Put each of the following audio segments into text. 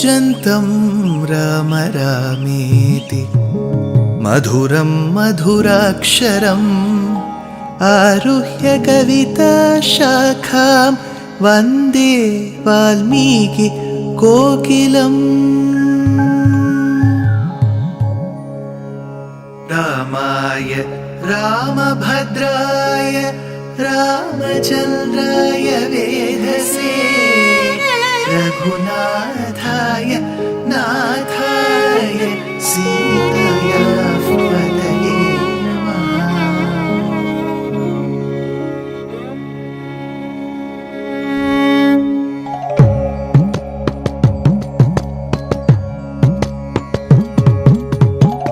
कूजन्तं राम रामेति मधुरं मधुराक्षरम् आरुह्य कविताशाखां वन्दे वाल्मीकि कोकिलम्। रामाय रामभद्राय रामचन्द्राय वेधसे रघुनाथाय नाथाय सीताया पतये नमः।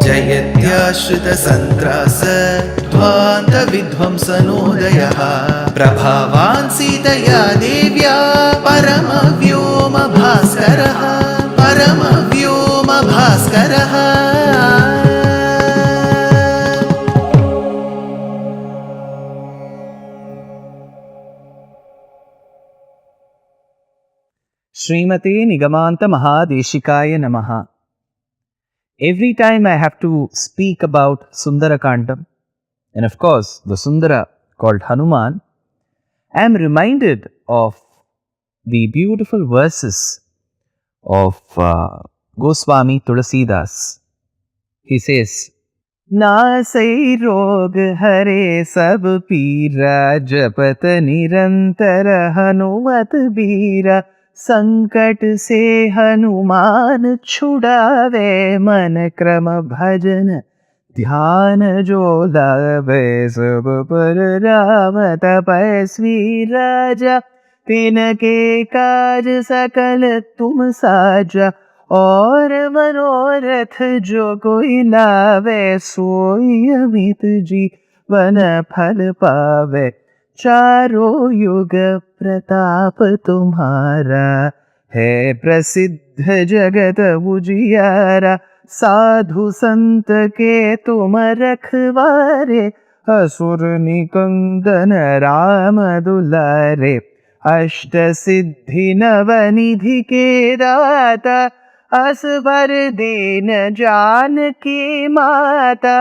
जयत्याश्रितसन्त्रास ध्वान्तविध्वंसनोदयः प्रभावान् सीतया देव्या परमव्योमभास्करः परमव्योमभास्करः। Srimate Nigamanta Mahadeshikaya Namaha. Every time I have to speak about Sundara Kandam, and of course the Sundara called Hanuman, I am reminded of the beautiful verses of Goswami Tulasidas. He says, Nasai rog hare sab pira japat nirantara hanumat bira संकट से हनुमान छुड़ावे मन क्रम भजन ध्यान जो लावे सब पर राम तपस्वी राजा तिनके काज सकल तुम साजा और मनोरथ जो कोई लावे सोई अमित जीवन फल पावे चारों युग प्रताप तुम्हारा है प्रसिद्ध जगत उजियारा साधु संत के तुम रखवारे असुर निकंदन राम दुलारे अष्ट सिद्धि नवनिधि के दाता असवर दीन जानकी माता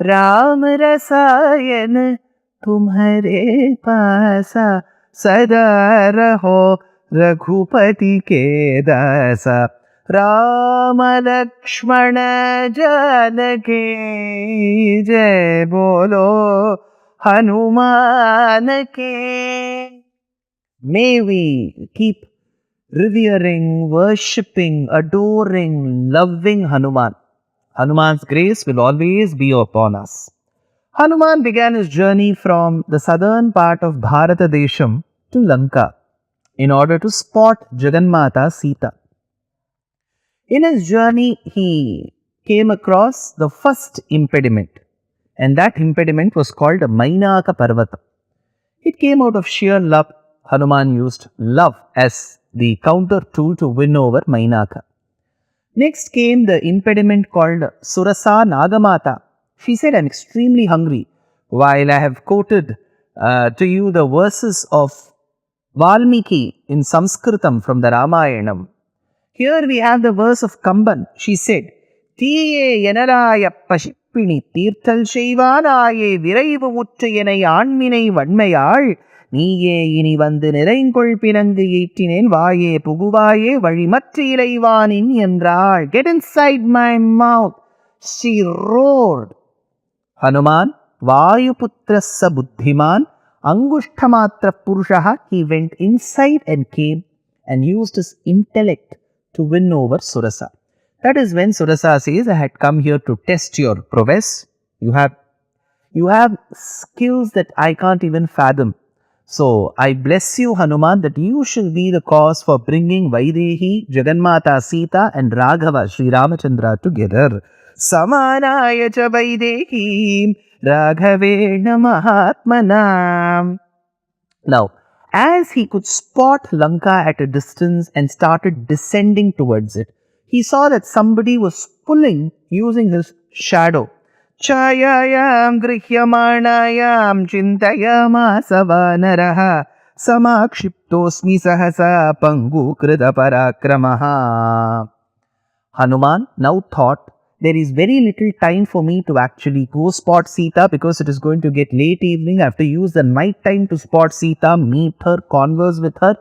राम रसायन तुम्हारे पासा सदा रहो रघुपति के दासा राम लक्ष्मण जानकी जय बोलो हनुमान के। May we keep revering, worshipping, adoring, loving Hanuman. Hanuman's grace will always be upon us. Hanuman began his journey from the southern part of Bharata Desham to Lanka in order to spot Jagannatha Sita. In his journey, he came across the first impediment, and that impediment was called Mainaka Parvata. It came out of sheer love. Hanuman used love as the counter tool to win over Mainaka. Next came the impediment called Surasa Nagamata. She said, I'm extremely hungry. While I have quoted to you the verses of Valmiki in Sanskritam from the Ramayana, here we have the verse of Kamban. She said, Tiye yanaraya pashippini tirthal sheivanaye viraivu uttu yenai aanminai vanmayal நீயே இனி வந்து நிறைங்கொள் பிணங்கு ஈட்டினேன் வாயே புகுவாயே வழிமற்ற இலைவானின் என்றாள். Get inside my mouth, she roared. Hanuman, Vayuputrassa buddhiman, Angushtamatra purushaha, he went inside and came and used his intellect to win over Surasa. That is when Surasa says, I had come here to test your prowess. You have skills that I can't even fathom. So, I bless you, Hanuman, that you shall be the cause for bringing Vaidehi, Jagannatha Sita and Raghava, Sri Ramachandra together. Samanaya cha Vaidehi, Raghavena Mahatmanam. Now, as he could spot Lanka at a distance and started descending towards it, he saw that somebody was pulling using his shadow. Chayayam grihyamanayam chintayamasa vanaraha samakshiptosmi sahasa pangu krita parakramaha. Hanuman now thought, there is very little time for me to actually go spot Sita because it is going to get late evening. I have to use the night time to spot Sita, meet her, converse with her,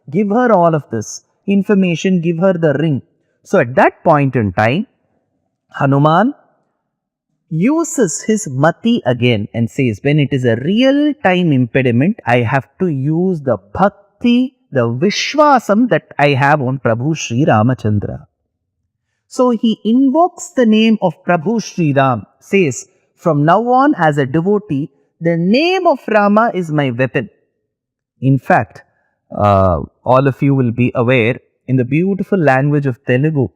give her all of this information, give her the ring. So at that point in time, Hanuman uses his mati again and says, when it is a real time impediment, I have to use the bhakti, the vishwasam that I have on Prabhu Sri Ramachandra. So he invokes the name of Prabhu Sri Ram, says, from now on as a devotee, the name of Rama is my weapon. In fact, all of you will be aware, in the beautiful language of Telugu,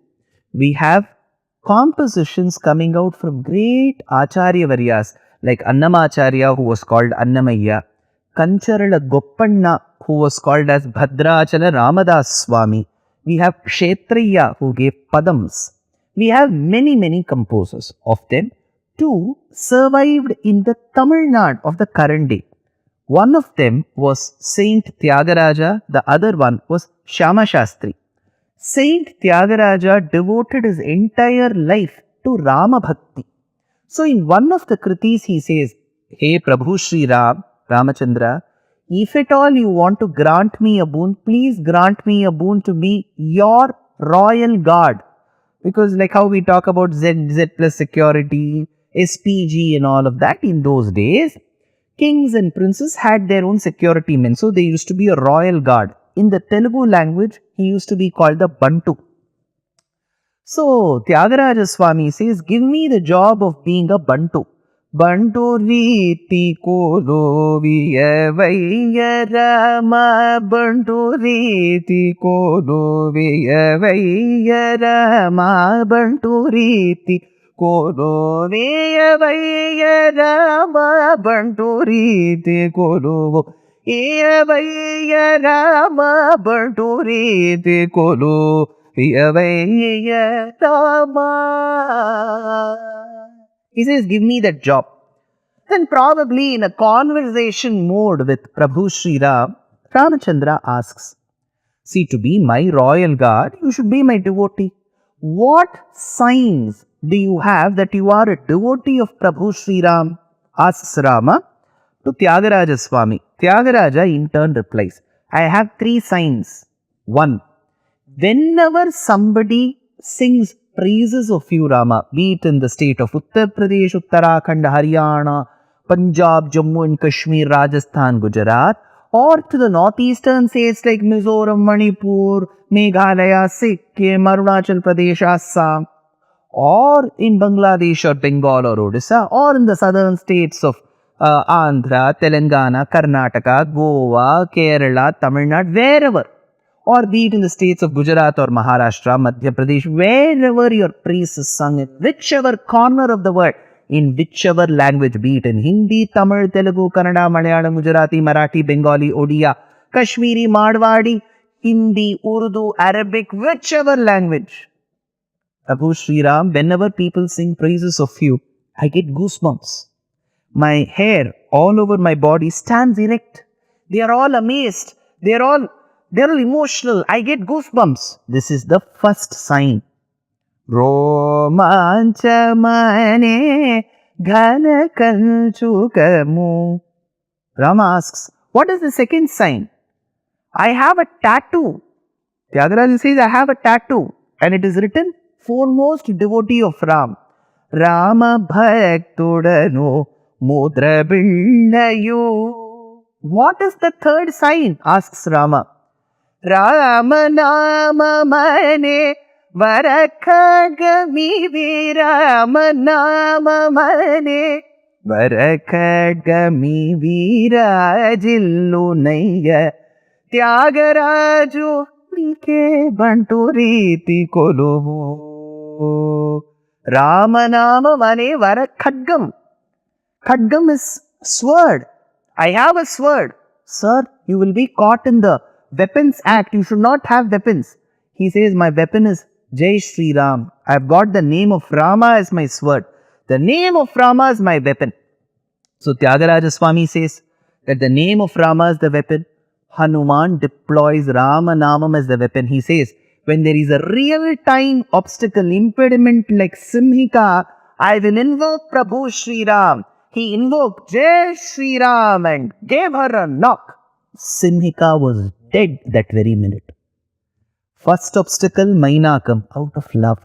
we have compositions coming out from great Acharya Varyas, like Annamacharya, who was called Annamayya, Kancharala Goppanna, who was called as Bhadrachala Ramadas Swami. We have Kshetriya, who gave Padams. We have many composers. Of them, two survived in the Tamil Nadu of the current day. One of them was Saint Tyagaraja, the other one was Shyama Shastri. Saint Tyagaraja devoted his entire life to Rama Bhakti. So in one of the kritis he says, Hey Prabhu Sri Ram, Ramachandra, if at all you want to grant me a boon, please grant me a boon to be your royal guard. Because like how we talk about Z plus security, SPG and all of that, in those days, kings and princes had their own security men. So they used to be a royal guard. In the Telugu language, he used to be called the Bantu. So Tyagaraja Swami says, give me the job of being a Bantu. Bantu riti kolo viyavaya Rama, Bantu riti kolo viyavaya Rama, Bantu riti kolo viyavaya Rama, Bantu riti kolo viyavaya Rama, Bantu riti kolo viyavaya Rama. He says, give me that job. Then probably in a conversation mode with Prabhu Sri Ram, Ramachandra asks, see, to be my royal guard, you should be my devotee. What signs do you have that you are a devotee of Prabhu Sri Ram? Asks Rama to Tyagaraja Swami. Tyagaraja in turn replies, I have 3 signs. 1. Whenever somebody sings praises of you, Rama, be it in the state of Uttar Pradesh, Uttarakhand, Haryana, Punjab, Jammu and Kashmir, Rajasthan, Gujarat, or to the northeastern states like Mizoram, Manipur, Meghalaya, Sikkim, Arunachal Pradesh, Assam, or in Bangladesh or Bengal or Odisha, or in the southern states of Andhra, Telangana, Karnataka, Goa, Kerala, Tamil Nadu, wherever, or be it in the states of Gujarat or Maharashtra, Madhya Pradesh, wherever your praise is sung, in whichever corner of the world, in whichever language, be it in Hindi, Tamil, Telugu, Kannada, Malayalam, Gujarati, Marathi, Bengali, Odia, Kashmiri, Marwadi, Hindi, Urdu, Arabic, whichever language. Prabhu Sri Ram, whenever people sing praises of you, I get goosebumps. My hair all over my body stands erect. They are all amazed. They're all emotional. I get goosebumps. This is the first sign. Romanchamane ghana kanchukamu. Rama asks, what is the second sign? I have a tattoo. Tyagaraja says, I have a tattoo. And it is written, foremost devotee of Ram. Rama bhaktudanu mudra binnayu. What is the third sign? Asks Rama. Rama nama mane varakagami virama nama mane varakagami virajillu nayya Tyagaraju nike bantu riti kolovu. Rama nama mane varakagam. Khadgam is sword. I have a sword. Sir, you will be caught in the Weapons Act. You should not have weapons. He says, my weapon is Jai Shri Ram. I have got the name of Rama as my sword. The name of Rama is my weapon. So Tyagaraja Swami says that the name of Rama is the weapon. Hanuman deploys Ramanamam as the weapon. He says, when there is a real-time obstacle, impediment like Simhika, I will invoke Prabhu Sri Ram. He invoked Jai Sri Ram and gave her a knock. Simhika was dead that very minute. First obstacle, Mainakam, out of love.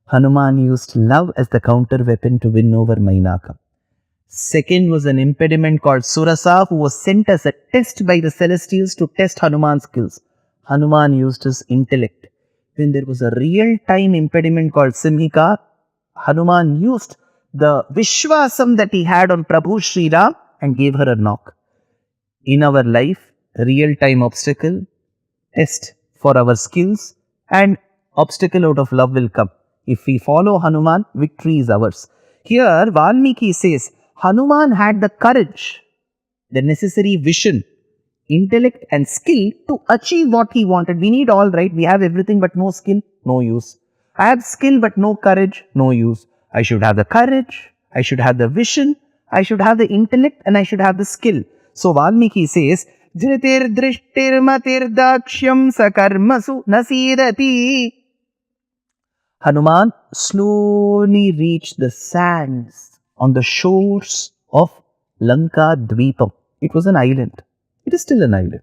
Hanuman used love as the counter weapon to win over Mainakam. Second was an impediment called Surasa, who was sent as a test by the celestials to test Hanuman's skills. Hanuman used his intellect. When there was a real-time impediment called Simhika, Hanuman used the Vishwasam that he had on Prabhu Sri Ram and gave her a knock. In our life, real-time obstacle, test for our skills, and obstacle out of love will come. If we follow Hanuman, victory is ours. Here, Valmiki says, Hanuman had the courage, the necessary vision, intellect and skill to achieve what he wanted. We need all, right? We have everything but no skill, no use. I have skill but no courage, no use. I should have the courage, I should have the vision, I should have the intellect and I should have the skill. So Valmiki says, Dhritir drishtir matir dakshyam sakarmasu nasirati. Hanuman slowly reached the sands on the shores of Lanka Dweepam. It was an island. It is still an island.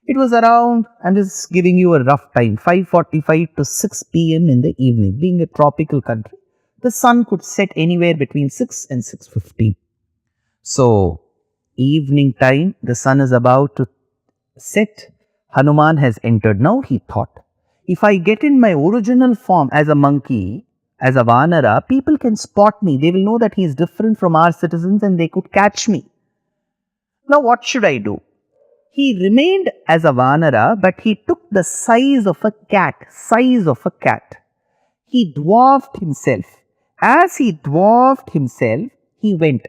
It was around, I'm just giving you a rough time, 5:45 to 6 p.m. in the evening. Being a tropical country, the sun could set anywhere between 6 and 6:15. So, evening time, the sun is about to set. Hanuman has entered. Now he thought, if I get in my original form as a monkey, as a Vanara, people can spot me. They will know that he is different from our citizens and they could catch me. Now what should I do? He remained as a Vanara, but he took the size of a cat. He dwarfed himself. As he dwarfed himself, he went.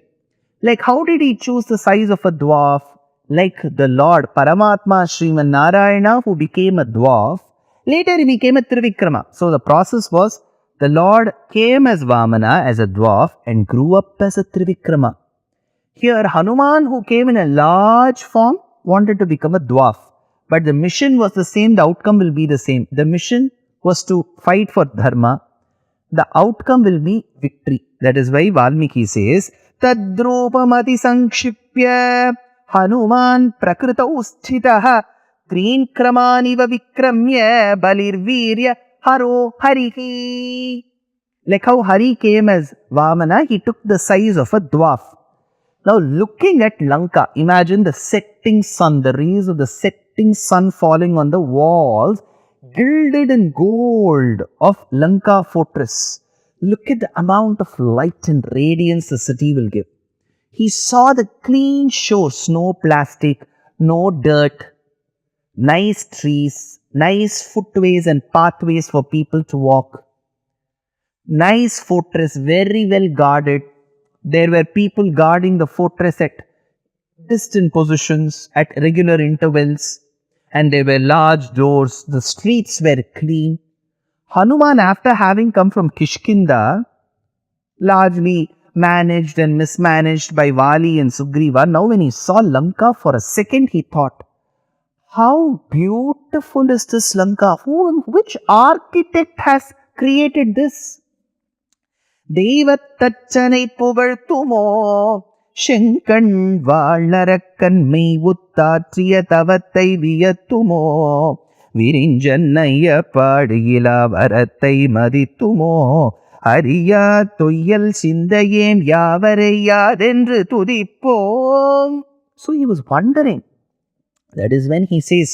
Like how did he choose the size of a dwarf? Like the Lord Paramatma Sriman Narayana, who became a dwarf, later he became a Trivikrama. So the process was, the Lord came as Vamana, as a dwarf, and grew up as a Trivikrama. Here Hanuman, who came in a large form, wanted to become a dwarf. But the mission was the same, the outcome will be the same. The mission was to fight for Dharma. The outcome will be victory. That is why Valmiki says, Tadrupamati Sankshipya Hanuman Prakritau Sthitaha Treen Kramaniva Vikramya Balirvirya Haro Harihi. Like how Hari came as Vamana, he took the size of a dwarf. Now looking at Lanka, imagine the setting sun, the rays of the setting sun falling on the walls, gilded in gold of Lanka fortress. Look at the amount of light and radiance the city will give. He saw the clean shores, no plastic, no dirt, nice trees, nice footways and pathways for people to walk. Nice fortress, very well guarded. There were people guarding the fortress at distant positions, at regular intervals, and there were large doors. The streets were clean. Hanuman, after having come from Kishkinda, largely managed and mismanaged by Vali and Sugriva, now when he saw Lanka for a second, he thought, how beautiful is this Lanka? Which architect has created this? தெய்வத்தச்சனை புகழ்த்துமோ செங்கண் வாழ்நரக்கன் மெய் உத்தாற்றிய தவத்தை வியத்துமோ விரிஞ்சன்னைய பாடுகிலா வரத்தை மதித்துமோ அறியா தொய்யல் சிந்தையேம் யாவரை யாதென்று துதிப்போம். So he was wondering. That is when he says,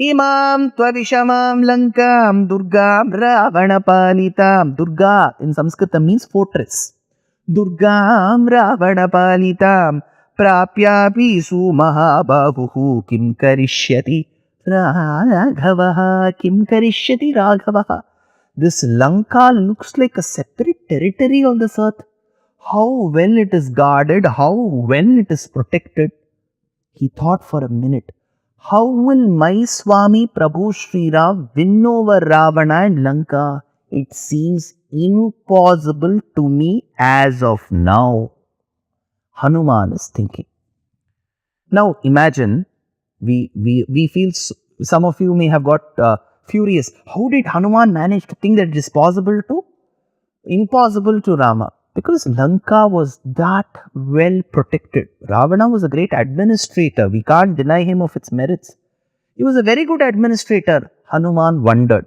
Imam Tvavishamam Lankam Durgam Ravana Palitam. Durga in Sanskrit means fortress. Durgam Ravana Palitam Prapyapi Su Mahabahuhu Kim Karishyati Raghavaha Kim Karishyati Raghavaha. This Lanka looks like a separate territory on this earth. How well it is guarded, how well it is protected. He thought for a minute. How will my Swami Prabhu Sri Ram win over Ravana and Lanka? It seems impossible to me as of now. Hanuman is thinking. Now imagine we feel, some of you may have got furious. How did Hanuman manage to think that it is impossible to Rama? Because Lanka was that well protected. Ravana was a great administrator. We can't deny him of its merits. He was a very good administrator. Hanuman wondered.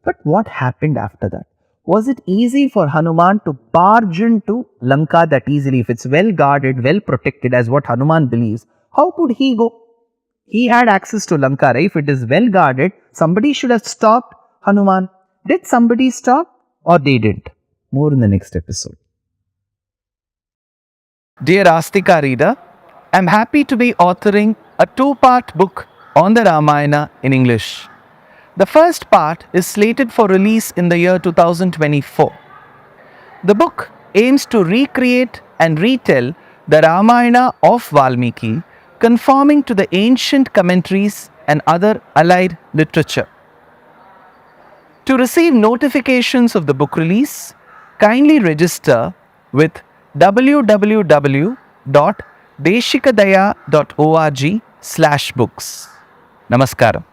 But what happened after that? Was it easy for Hanuman to barge into Lanka that easily? If it's well guarded, well protected, as what Hanuman believes, how could he go? He had access to Lanka, right? If it is well guarded, somebody should have stopped Hanuman. Did somebody stop or they didn't? More in the next episode. Dear Astika reader, I am happy to be authoring a 2-part book on the Ramayana in English. The first part is slated for release in the year 2024. The book aims to recreate and retell the Ramayana of Valmiki, conforming to the ancient commentaries and other allied literature. To receive notifications of the book release, kindly register with www.deshikadaya.org/books. Namaskaram.